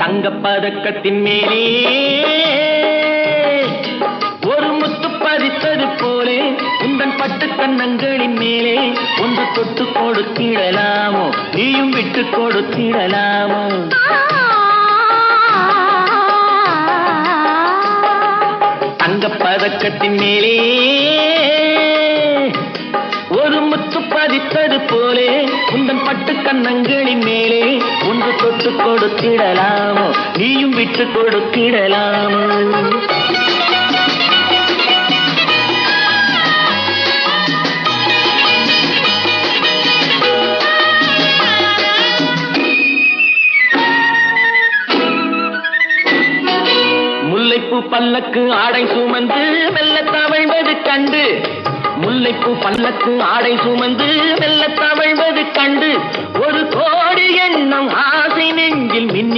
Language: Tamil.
தங்கப்பதக்கத்தின் மேலே ஒரு முத்து பதித்தது போலே உந்தன் பட்டு கண்ணங்களின் மேலே ஒன்று தொட்டு கொடுத்திடலாமோ, நீயும் விட்டு கொடுத்திடலாமோ? தங்கப்பதக்கத்தின் மேலே ஒரு முத்து பதித்தது போலே உந்தன் பட்டு கண்ணங்களின் மேலே ஒன்று தொட்டு கொடுத்திடலாமோ, நீயும் விட்டு கொடுத்திடலாமோ? முல்லைப்பூ பல்லக்கு ஆடை சுமந்து மெல்ல தவழ்வது கண்டு, முல்லைப்பூ பல்லக்கு ஆடை சுமந்து மெல்ல தவழ்வது கண்டு ஒரு கோடி எண்ணம் ஆசை நெஞ்சில் மின்னி